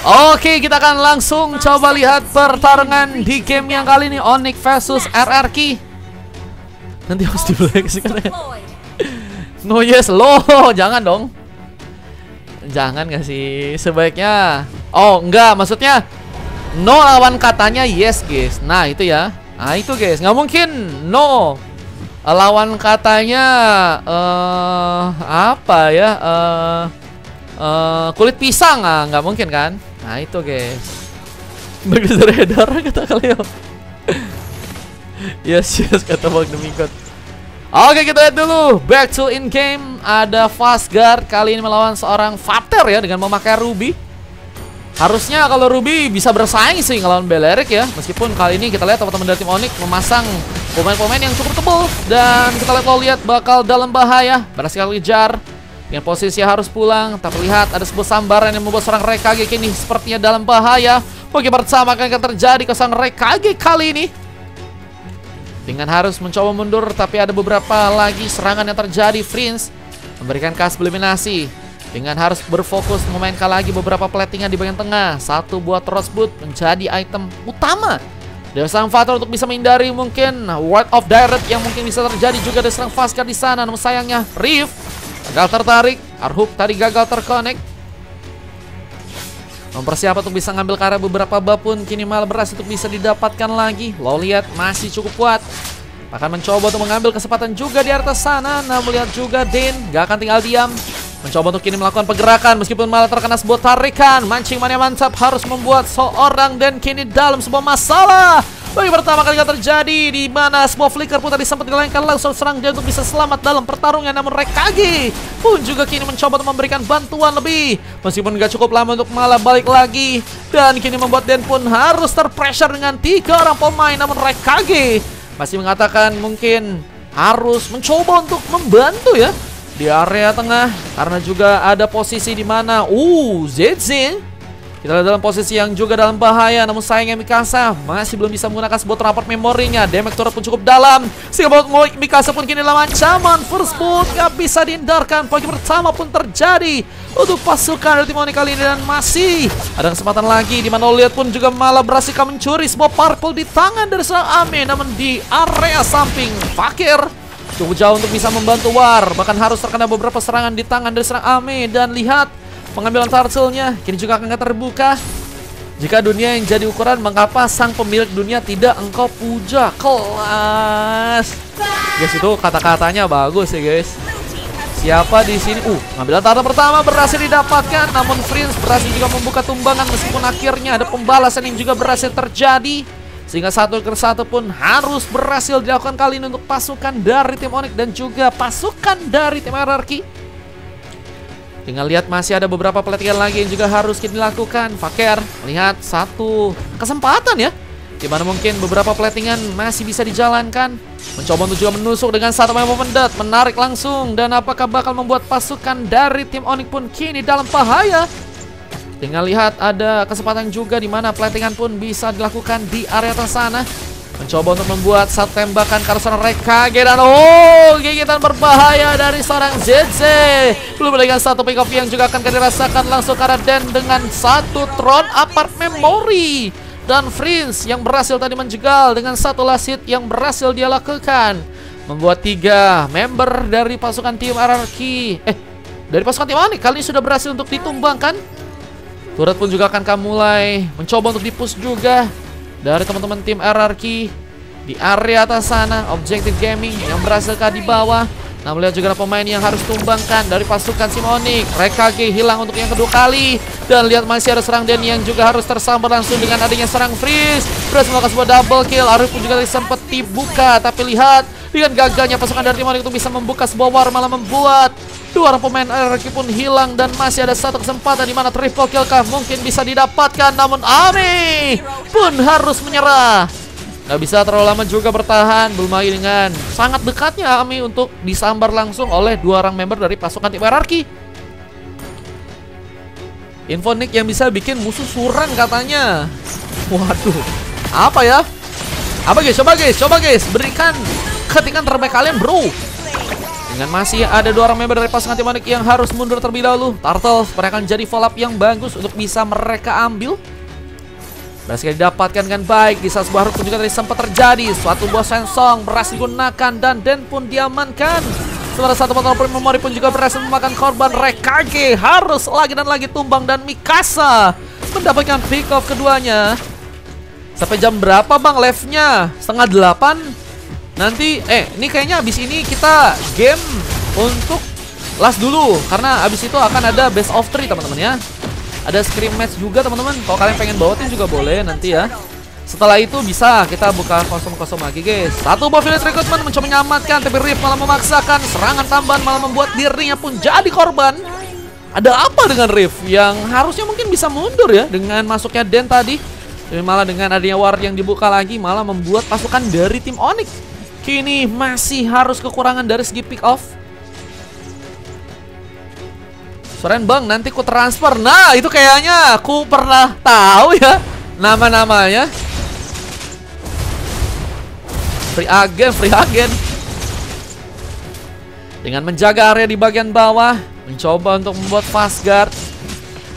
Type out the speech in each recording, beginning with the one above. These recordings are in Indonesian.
Oke, kita akan langsung coba lihat pertarungan di game yang kali ini, Onyx versus RRQ. Nanti harus di-black sih katanya. No yes, loh, jangan dong. Jangan gak sih, sebaiknya. Oh, enggak, maksudnya no lawan katanya yes, guys. Nah, itu ya. Nah, itu guys, nggak mungkin no lawan katanya apa ya? Kulit pisang, nggak mungkin kan? Nah, itu guys. Bagus dari darah kata kalian. Yes, kata Bang Demikot. Oke, kita lihat dulu. Back to in game. Ada Fastguard kali ini melawan seorang Vater ya, dengan memakai Ruby. Harusnya kalau Ruby bisa bersaing sih ngelawan Balearic ya. Meskipun kali ini kita lihat teman-teman dari tim Onyx memasang pemain-pemain yang cukup tebal. Dan kita lihat bakal dalam bahaya. Berhasil kejar. Dengan posisi harus pulang. Tapi lihat ada sebuah sambaran yang membuat seorang Raikage kini sepertinya dalam bahaya. Bagi pertama akan terjadi ke sang Raikage kali ini. Dengan harus mencoba mundur, tapi ada beberapa lagi serangan yang terjadi. Prince memberikan kas eliminasi. Dengan harus berfokus memainkan lagi beberapa platingan di bagian tengah. Satu buah Frostboot menjadi item utama dari sang Vater untuk bisa menghindari mungkin Ward of Direct yang mungkin bisa terjadi juga dari serang Fastguard di sana. Namun sayangnya Rift gagal tertarik. Arhuk tadi gagal terconnect. Mempersiapkan untuk bisa ngambil karena beberapa bab pun kini malah berhasil untuk bisa didapatkan lagi. Lo lihat masih cukup kuat. Akan mencoba untuk mengambil kesempatan juga di atas sana. Namun lihat juga Dane gak akan tinggal diam. Mencoba untuk kini melakukan pergerakan meskipun malah terkena sebuah tarikan. Mancing mania mantap harus membuat seorang Dan kini dalam sebuah masalah. Bagi pertama kali terjadi di mana sebuah flicker pun tadi sempat dilayangkan langsung serang dia untuk bisa selamat dalam pertarungan. Namun Raikage pun juga kini mencoba untuk memberikan bantuan lebih. Meskipun gak cukup lama untuk malah balik lagi. Dan kini membuat Dan pun harus terpressure dengan 3 orang pemain. Namun Raikage masih mengatakan mungkin harus mencoba untuk membantu ya di area tengah. Karena juga ada posisi di mana ZZ kita dalam posisi yang juga dalam bahaya. Namun sayangnya Mikasa masih belum bisa menggunakan sebuah transport memorinya. Damage turret pun cukup dalam. Sehingga buat Mikasa pun kini dalam ancaman. First boot gak bisa dihindarkan. Pagi pertama pun terjadi untuk pasukan dari tim Onyx kali ini. Dan masih ada kesempatan lagi di mana lihat pun juga malah berhasil mencuri sebuah purple di tangan dari seorang Ame. Namun di area samping Fakir cukup jauh untuk bisa membantu War. Bahkan harus terkena beberapa serangan di tangan dari seorang Ame. Dan lihat pengambilan turtle-nya kini juga akan terbuka. Jika dunia yang jadi ukuran, mengapa sang pemilik dunia tidak engkau puja? Kelas. Guys, itu kata-katanya bagus ya guys. Siapa di sini? Pengambilan turtle pertama berhasil didapatkan. Namun Prince berhasil juga membuka tumbangan meskipun akhirnya ada pembalasan yang juga berhasil terjadi. Sehingga 1-1 pun harus berhasil dilakukan kali ini untuk pasukan dari tim Onyx dan juga pasukan dari tim RRQ. Tinggal lihat masih ada beberapa pelatihan lagi yang juga harus kita lakukan. Fakir lihat satu kesempatan ya, dimana mungkin beberapa pelatihan masih bisa dijalankan. Mencoba untuk juga menusuk dengan satu main momendat, menarik langsung. Dan apakah bakal membuat pasukan dari tim Onyx pun kini dalam bahaya. Tinggal lihat ada kesempatan juga dimana pelatihan pun bisa dilakukan di area atas sana. Mencoba untuk membuat satu tembakan karena seorang Raikage. Dan gigitan berbahaya dari seorang ZZ. Belum dengan satu pick off yang juga akan dirasakan langsung karena Dan dengan satu Throne Apart Memory. Dan Prince yang berhasil tadi menjegal dengan satu last hit yang berhasil dia lakukan. Membuat 3 member dari pasukan tim RRQ dari pasukan tim Onyx kali ini sudah berhasil untuk ditumbangkan. Turret pun juga akan mulai mencoba untuk dipush juga dari teman-teman tim RRQ di area atas sana. Objective Gaming yang berhasil di bawah. Nah, melihat juga ada pemain yang harus tumbangkan dari pasukan tim Onyx. Raikage hilang untuk yang kedua kali. Dan lihat masih ada serang Dan yang juga harus tersambar langsung dengan adanya serang Freeze. Terus melakukan sebuah double kill. Arif pun juga sempat dibuka. Tapi lihat dengan gagalnya pasukan dari tim Onyx untuk bisa membuka sebuah war, malah membuat 2 orang pemain RRQ pun hilang. Dan masih ada satu kesempatan di mana triple kill kah mungkin bisa didapatkan. Namun Ame pun harus menyerah. Gak bisa terlalu lama juga bertahan. Belum lagi dengan sangat dekatnya Ame untuk disambar langsung oleh 2 orang member dari pasukan tim RRQ. Infonik yang bisa bikin musuh suran katanya. Waduh, apa ya? Apa guys? Coba guys, berikan ketinggian terbaik kalian bro. Dengan masih ada 2 orang member dari pasukan tim Onyx yang harus mundur terlebih dahulu. Turtle mereka akan jadi follow up yang bagus untuk bisa mereka ambil. Berhasil didapatkan dengan baik. Di saat sebuah pun juga tadi sempat terjadi. Suatu buah sensong berhasil digunakan dan Den pun diamankan. Sementara satu motor memori pun juga berhasil memakan korban. Rekage harus lagi dan lagi tumbang dan Mikasa mendapatkan pick off keduanya. Sampai jam berapa bang live-nya? 7:30. Nanti, ini kayaknya abis ini kita game untuk last dulu. Karena abis itu akan ada best of 3 teman-teman ya. Ada scrim match juga teman-teman. Kalau kalian pengen bawa tim juga boleh nanti ya. Setelah itu bisa kita buka kosong-kosong lagi guys. Satu buah village recruitment mencoba menyelamatkan. Tapi Rift malah memaksakan serangan tambahan. Malah membuat dirinya pun jadi korban. Ada apa dengan Rift? Yang harusnya mungkin bisa mundur ya. Dengan masuknya Den tadi. Tapi malah dengan adanya ward yang dibuka lagi. Malah membuat pasukan dari tim Onyx kini masih harus kekurangan dari segi pick off. Soren bang, nanti ku transfer. Nah, itu kayaknya aku pernah tahu ya nama-namanya. Free agent. Dengan menjaga area di bagian bawah, mencoba untuk membuat fast guard.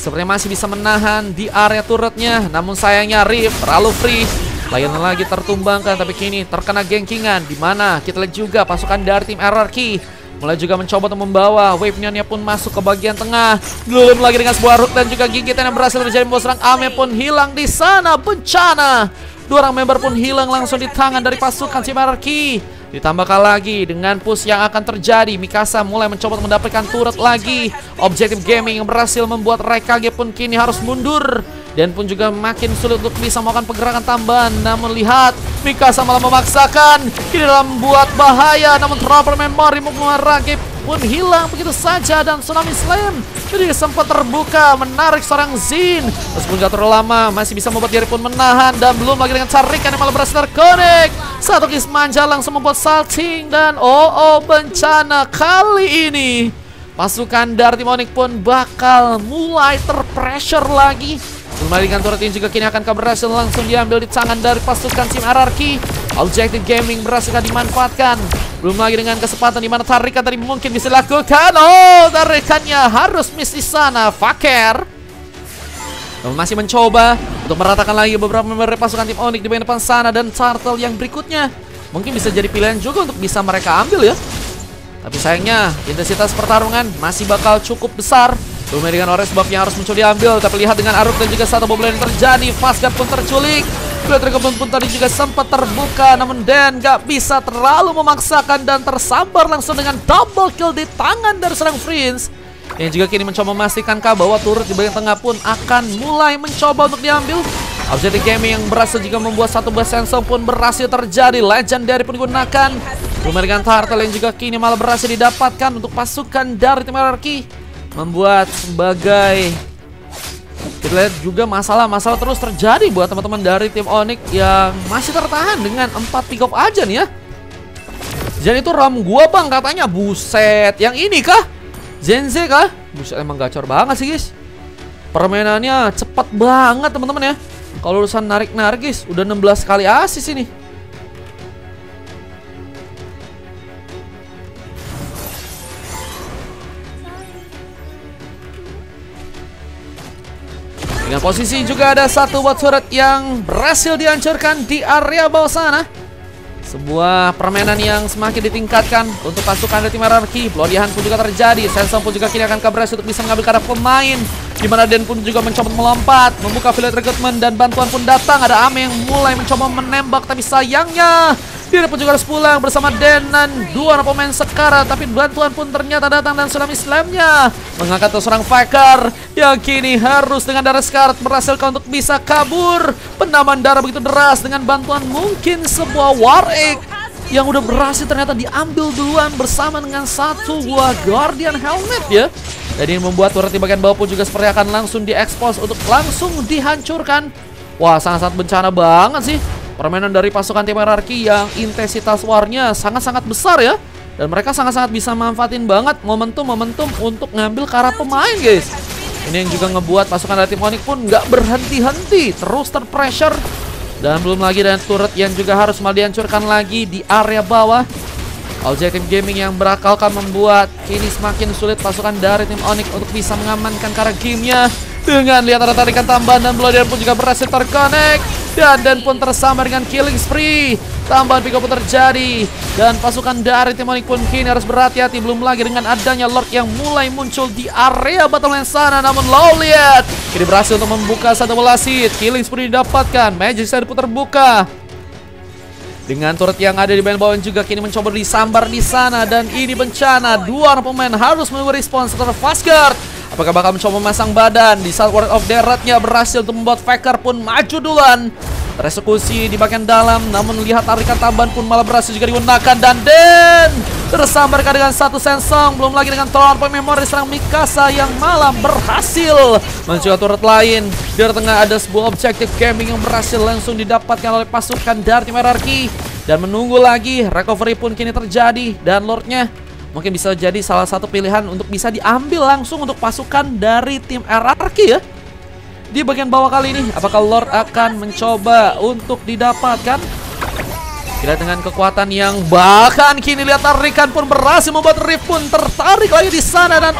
Sepertinya masih bisa menahan di area turretnya. Namun sayangnya Rift terlalu free. Layanan lagi tertumbangkan, tapi kini terkena gengkingan. Dimana kita lihat juga pasukan dari tim RRQ mulai juga mencoba untuk membawa wave Nyonya pun masuk ke bagian tengah. Belum lagi dengan sebuah rook dan juga gigitan yang berhasil terjadi membuat serang Ame pun hilang di sana. Bencana. 2 orang member pun hilang langsung di tangan dari pasukan tim RRQ. Ditambahkan lagi dengan push yang akan terjadi. Mikasa mulai mencoba untuk mendapatkan turret lagi. Objektif Gaming yang berhasil membuat Rekage pun kini harus mundur. Dan pun juga makin sulit untuk bisa melakukan pergerakan tambahan. Namun lihat, Mikasa malah memaksakan. Kini dalam membuat bahaya. Namun trouble memory Rekage pun hilang begitu saja. Dan Tsunami Slam jadi sempat terbuka, menarik seorang Zin. Meskipun gak terlalu lama, masih bisa membuat diri pun menahan. Dan belum lagi dengan Carikan yang malah berhasil terconnect. Satu kiss manja langsung membuat salting. Dan bencana kali ini pasukan dari tim Onyx pun bakal mulai terpressure lagi. Kembali dengan turret ini juga kini akan berhasil langsung diambil di tangan dari pasukan tim RRQ. Objektif Gaming berhasil dimanfaatkan. Belum lagi dengan kesempatan di mana tarikan tadi mungkin bisa dilakukan. Tarikannya harus miss di sana. Faker masih mencoba untuk meratakan lagi beberapa member pasukan tim Onyx di bagian depan sana. Dan Turtle yang berikutnya mungkin bisa jadi pilihan juga untuk bisa mereka ambil ya. Tapi sayangnya intensitas pertarungan masih bakal cukup besar. Belum dengan Ores sebabnya harus mencoba diambil. Tapi lihat dengan Aruk dan juga satu bobol yang terjadi. Fastguard pun terculik. Blade pun tadi juga sempat terbuka. Namun Den gak bisa terlalu memaksakan. Dan tersambar langsung dengan double kill di tangan dari serang Prince. Yang juga kini mencoba memastikan bahwa turret di bagian tengah pun akan mulai mencoba untuk diambil. Objektif Gaming yang berhasil juga membuat satu buah sensor pun berhasil terjadi. Legendary pun digunakan. Belum dengan Turtle yang juga kini malah berhasil didapatkan untuk pasukan dari tim RRQ. Membuat sebagai kita lihat juga masalah-masalah terus terjadi buat teman-teman dari tim Onyx yang masih tertahan dengan 4 pick off aja nih ya. Jadi itu RAM gua bang katanya. Buset, yang ini kah? Zenze kah? Buset, emang gacor banget sih guys. Permainannya cepat banget teman-teman ya. Kalau urusan narik-narik guys, udah 16 kali asis ini. Dengan posisi juga ada satu buat turret yang berhasil dihancurkan di area bawah sana. Sebuah permainan yang semakin ditingkatkan untuk pasukan dari tim RRQ. Bloody Hunt pun juga terjadi. Sensor pun juga kini akan berhasil untuk bisa mengambil karena pemain. Dimana Den pun juga mencoba melompat, membuka village recruitment dan bantuan pun datang. Ada Ame yang mulai mencoba menembak, tapi sayangnya dia pun juga harus pulang bersama Den dan 2 orang pemain Sekara. Tapi bantuan pun ternyata datang dan Tsunami Slam-nya mengangkat seorang Faker yang kini harus dengan darah sekarat berhasil untuk bisa kabur. Penambahan darah begitu deras dengan bantuan mungkin sebuah War Egg yang udah berhasil ternyata diambil duluan bersama dengan satu buah Guardian Helmet ya. Jadi ini membuat turret di bagian bawah pun juga seperti akan langsung diekspos untuk langsung dihancurkan. Wah, sangat-sangat bencana banget sih permainan dari pasukan tim RRQ yang intensitas warnya sangat-sangat besar ya. Dan mereka sangat-sangat bisa manfaatin banget momentum-momentum untuk ngambil ke arah pemain guys. Ini yang juga ngebuat pasukan dari tim Onyx pun nggak berhenti-henti, terus terpressure. Dan belum lagi dengan turret yang juga harus malah dihancurkan lagi di area bawah. Objektif gaming yang berakal kan membuat kini semakin sulit pasukan dari tim Onyx untuk bisa mengamankan cara gamenya. Dengan lihat ada tarikan tambahan dan Bloodier pun juga berhasil terconnect. Dan pun tersambar dengan killing spree. Tambahan pick up pun terjadi. Dan pasukan dari tim Onyx pun kini harus berhati-hati. Belum lagi dengan adanya Lord yang mulai muncul di area battleline sana. Namun Loliet kini berhasil untuk membuka satu bola seed. Killing spree didapatkan. Magic Side pun terbuka. Dengan turret yang ada di bagian bawah juga kini mencoba disambar di sana. Dan ini bencana. Dua orang pemain harus menunggu respons setelah Fastguard. Apakah bakal mencoba memasang badan? Di saat Word of Death-nya berhasil untuk membuat Faker pun maju duluan. Tereksekusi di bagian dalam. Namun lihat tarikan tambahan pun malah berhasil juga digunakan. Dan tersambarkan dengan satu sensong. Belum lagi dengan Tron Point Memory serang Mikasa yang malah berhasil mencuri turret lain. Di tengah ada sebuah objektif gaming yang berhasil langsung didapatkan oleh pasukan dari tim RRQ. Dan menunggu lagi, recovery pun kini terjadi. Dan Lordnya mungkin bisa jadi salah satu pilihan untuk bisa diambil langsung untuk pasukan dari tim RRQ ya. Di bagian bawah kali ini, apakah Lord akan mencoba untuk didapatkan? Kita dengan kekuatan yang bahkan kini lihat tarikan pun berhasil membuat Rift pun tertarik lagi di sana. Dan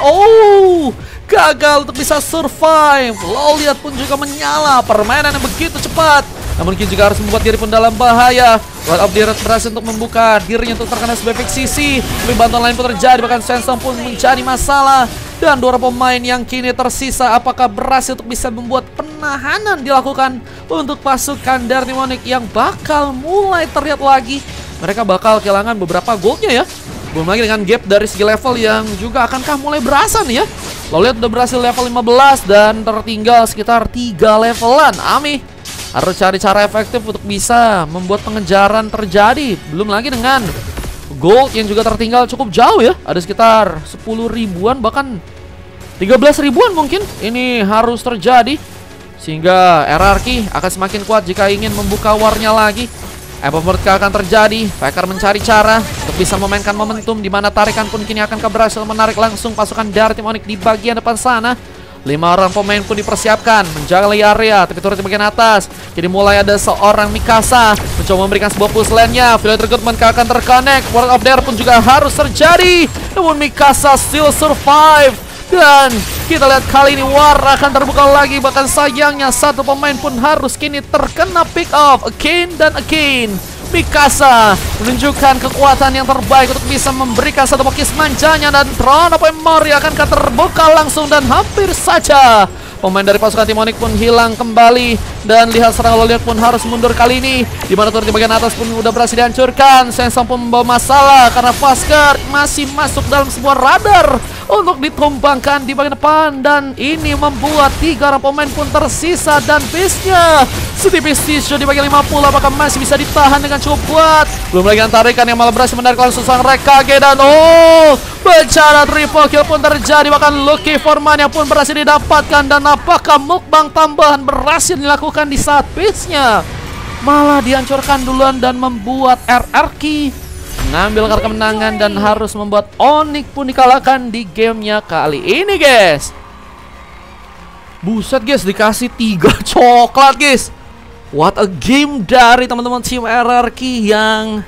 gagal untuk bisa survive. Loliet pun juga menyala. Permainan yang begitu cepat. Namun kini juga harus membuat diri pun dalam bahaya. Word of Death berhasil untuk membuka dirinya untuk terkena sebuah sisi. Tapi bantuan lain pun terjadi. Bahkan Sensong pun menjadi masalah. Dan dua pemain yang kini tersisa, apakah berhasil untuk bisa membuat penahanan dilakukan untuk pasukan dari tim Onyx yang bakal mulai terlihat lagi. Mereka bakal kehilangan beberapa goldnya ya. Belum lagi dengan gap dari segi level yang juga akankah mulai berasa nih ya. Lo lihat udah berhasil level 15 dan tertinggal sekitar 3 levelan. Ami harus cari cara efektif untuk bisa membuat pengejaran terjadi. Belum lagi dengan gold yang juga tertinggal cukup jauh ya. Ada sekitar 10 ribuan bahkan 13 ribuan mungkin. Ini harus terjadi sehingga RRQ akan semakin kuat jika ingin membuka warnya lagi. Mereka akan terjadi. Faker mencari cara untuk bisa memainkan momentum di mana tarikan pun kini akan berhasil menarik langsung pasukan dari tim Onyx di bagian depan sana. 5 orang pemain pun dipersiapkan menjaga area, tapi turut di bagian atas. Kini mulai ada seorang Mikasa mencoba memberikan sebuah push lane-nya. Village Recruitment akan terconnect. Word of Death pun juga harus terjadi. Namun Mikasa still survive. Dan kita lihat kali ini war akan terbuka lagi. Bahkan sayangnya satu pemain pun harus kini terkena pick off again dan again. Mikasa menunjukkan kekuatan yang terbaik untuk bisa memberikan satu pokis manjanya. Dan Throne of Memory akan terbuka langsung dan hampir saja pemain dari pasukan tim Onyx pun hilang kembali. Dan lihat serangan Loliet pun harus mundur kali ini. Dimana turret di bagian atas pun udah berhasil dihancurkan. Sensong pun membawa masalah karena Fastguard masih masuk dalam sebuah radar untuk ditumbangkan di bagian depan. Dan ini membuat 3 orang pemain pun tersisa. Dan base-nya setipis tisu di bagian 50. Apakah masih bisa ditahan dengan cukup kuat? Belum lagi tarikan yang malah berhasil menarik langsung sang Rekage. Dan bencana triple kill pun terjadi. Bahkan Lucky Forman yang pun berhasil didapatkan. Dan apakah mukbang tambahan berhasil dilakukan di saat base-nya malah dihancurkan duluan dan membuat RRQ mengambil kartu kemenangan dan harus membuat Onyx pun dikalahkan di gamenya kali ini guys. Buset guys, dikasih 3 coklat guys. What a game dari teman-teman tim RRQ yang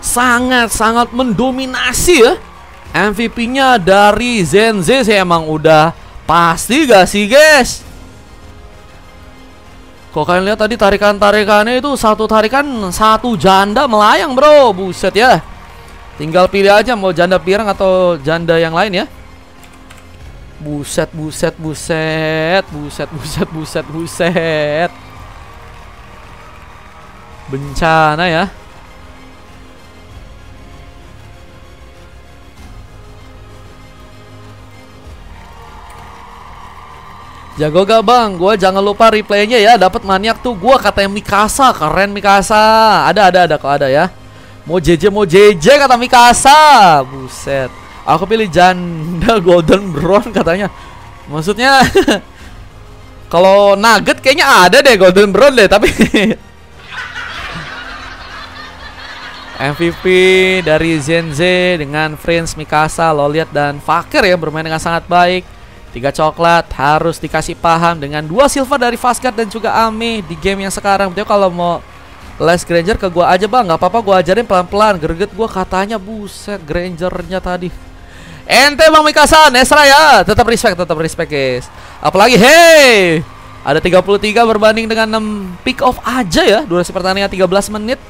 sangat-sangat mendominasi ya. MVP-nya dari Zenze sih emang udah pasti gak sih guys? Kok kalian lihat tadi tarikan-tarikannya itu satu tarikan satu janda melayang bro. Buset ya. Tinggal pilih aja mau janda pirang atau janda yang lain ya. Buset, buset, buset. Buset, buset, buset, buset. Bencana ya. Jago gak bang? Gue jangan lupa replaynya ya. Dapat maniak tuh gue katanya Mikasa. Keren Mikasa. Ada kok ada ya. Mau JJ kata Mikasa. Buset. Aku pilih janda Golden Brown katanya. Maksudnya kalau Nugget kayaknya ada deh Golden Brown deh. Tapi MVP dari Zenze dengan Prince, Mikasa, Loliet, dan Faker ya bermain dengan sangat baik. 3 coklat harus dikasih paham dengan 2 silver dari Fastguard dan juga Ami di game yang sekarang. Betul kalau mau Les Granger ke gua aja bang, nggak apa-apa gua ajarin pelan-pelan. Greget gua katanya, buset Grangernya tadi. Ente Bang Mikasa, Nesra ya. Tetap respect guys. Apalagi hey, ada 33 berbanding dengan 6 pick off aja ya. Durasi pertandingan 13 menit.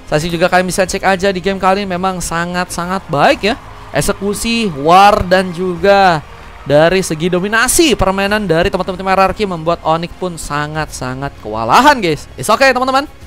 Sasi juga kalian bisa cek aja di game kali ini memang sangat-sangat baik ya. Eksekusi, war dan juga dari segi dominasi permainan dari teman-teman tim RRQ membuat Onyx pun sangat-sangat kewalahan guys. It's okay teman-teman.